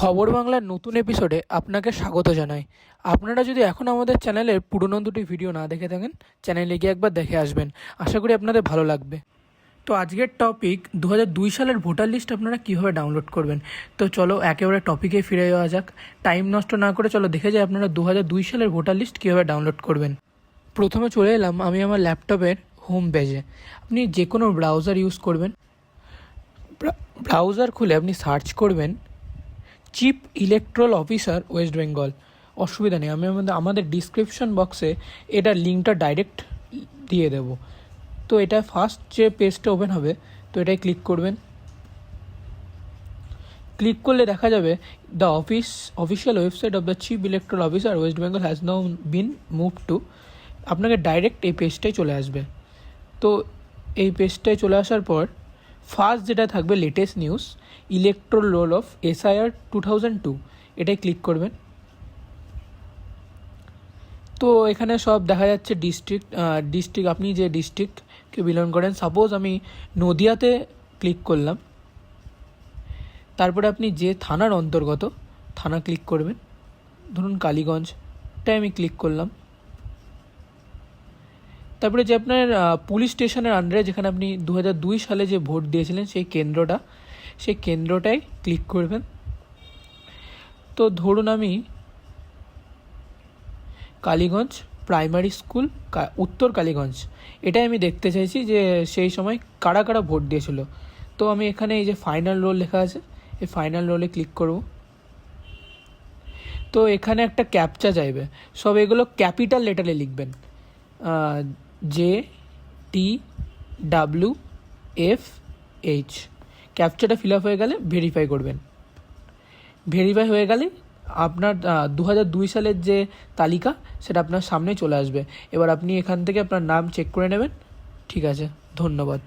খবর বাংলার নতুন এপিসোডে আপনাকে স্বাগত জানাই। আপনারা যদি এখন আমাদের চ্যানেলের পুরনো দুটি ভিডিও না দেখে থাকেন, চ্যানেলে গিয়ে একবার দেখে আসবেন। আশা করি আপনাদের ভালো লাগবে। তো আজকের টপিক 2002 সালের ভোটার লিস্ট আপনারা কীভাবে ডাউনলোড করবেন। তো চলো একেবারে টপিকে ফিরে যাওয়া যাক। টাইম নষ্ট না করে চলো দেখে যাই আপনারা 2002 সালের ভোটার লিস্ট কীভাবে ডাউনলোড করবেন। প্রথমে চলে এলাম আমি আমার ল্যাপটপের হোম পেজে। আপনি যে কোনো ব্রাউজার ইউজ করবেন। ব্রাউজার খুলে আপনি সার্চ করবেন chief electoral officer West Bengal. অসুবিধা নেই, আমি আমাদের ডিসক্রিপশন বক্সে এটার লিঙ্কটা ডাইরেক্ট দিয়ে দেব। তো এটা ফার্স্ট যে পেজটা ওপেন হবে, তো এটাই ক্লিক করবেন। ক্লিক করলে দেখা যাবে the official website of the chief electoral officer West Bengal has now been move to. আপনাকে ডাইরেক্ট এই পেজটাই চলে আসবে। তো এই পেজটায় চলে আসার পর ফার্স্ট যেটা থাকবে latest news electoral roll of SIR 2002, এটাই ক্লিক করবেন। তো এখানে সব দেখা যাচ্ছে ডিস্ট্রিক্ট আপনি যে ডিস্ট্রিক্টকে বিলং করেন। সাপোজ আমি নদিয়াতে ক্লিক করলাম, তারপরে আপনি যে থানার অন্তর্গত থানা ক্লিক করবেন। ধরুন কালীগঞ্জ, তাই আমি ক্লিক করলাম। তারপরে যে আপনার পুলিশ স্টেশনের আন্ডারে যেখানে আপনি 2002 সালে যে ভোট দিয়েছিলেন সেই কেন্দ্রটায় ক্লিক করবেন। তো ধরুন আমি কালীগঞ্জ প্রাইমারি স্কুল, উত্তর কালীগঞ্জ, এটাই আমি দেখতে চাইছি যে সেই সময় কারা কারা ভোট দিয়েছিল। তো আমি এখানে এই যে ফাইনাল রোল লেখা আছে, এই ফাইনাল রোলে ক্লিক করব। তো এখানে একটা ক্যাপচা চাইবে, সব এগুলো ক্যাপিটাল লেটারে লিখবেন। JTWFH। ক্যাপচাটা ফিল আপ হয়ে গেলে ভেরিফাই করবেন। ভেরিফাই হয়ে গেলে আপনার 2002 সালের যে তালিকা সেটা আপনার সামনে চলে আসবে। এবার আপনি এখান থেকে আপনার নাম চেক করে নেবেন। ঠিক আছে, ধন্যবাদ।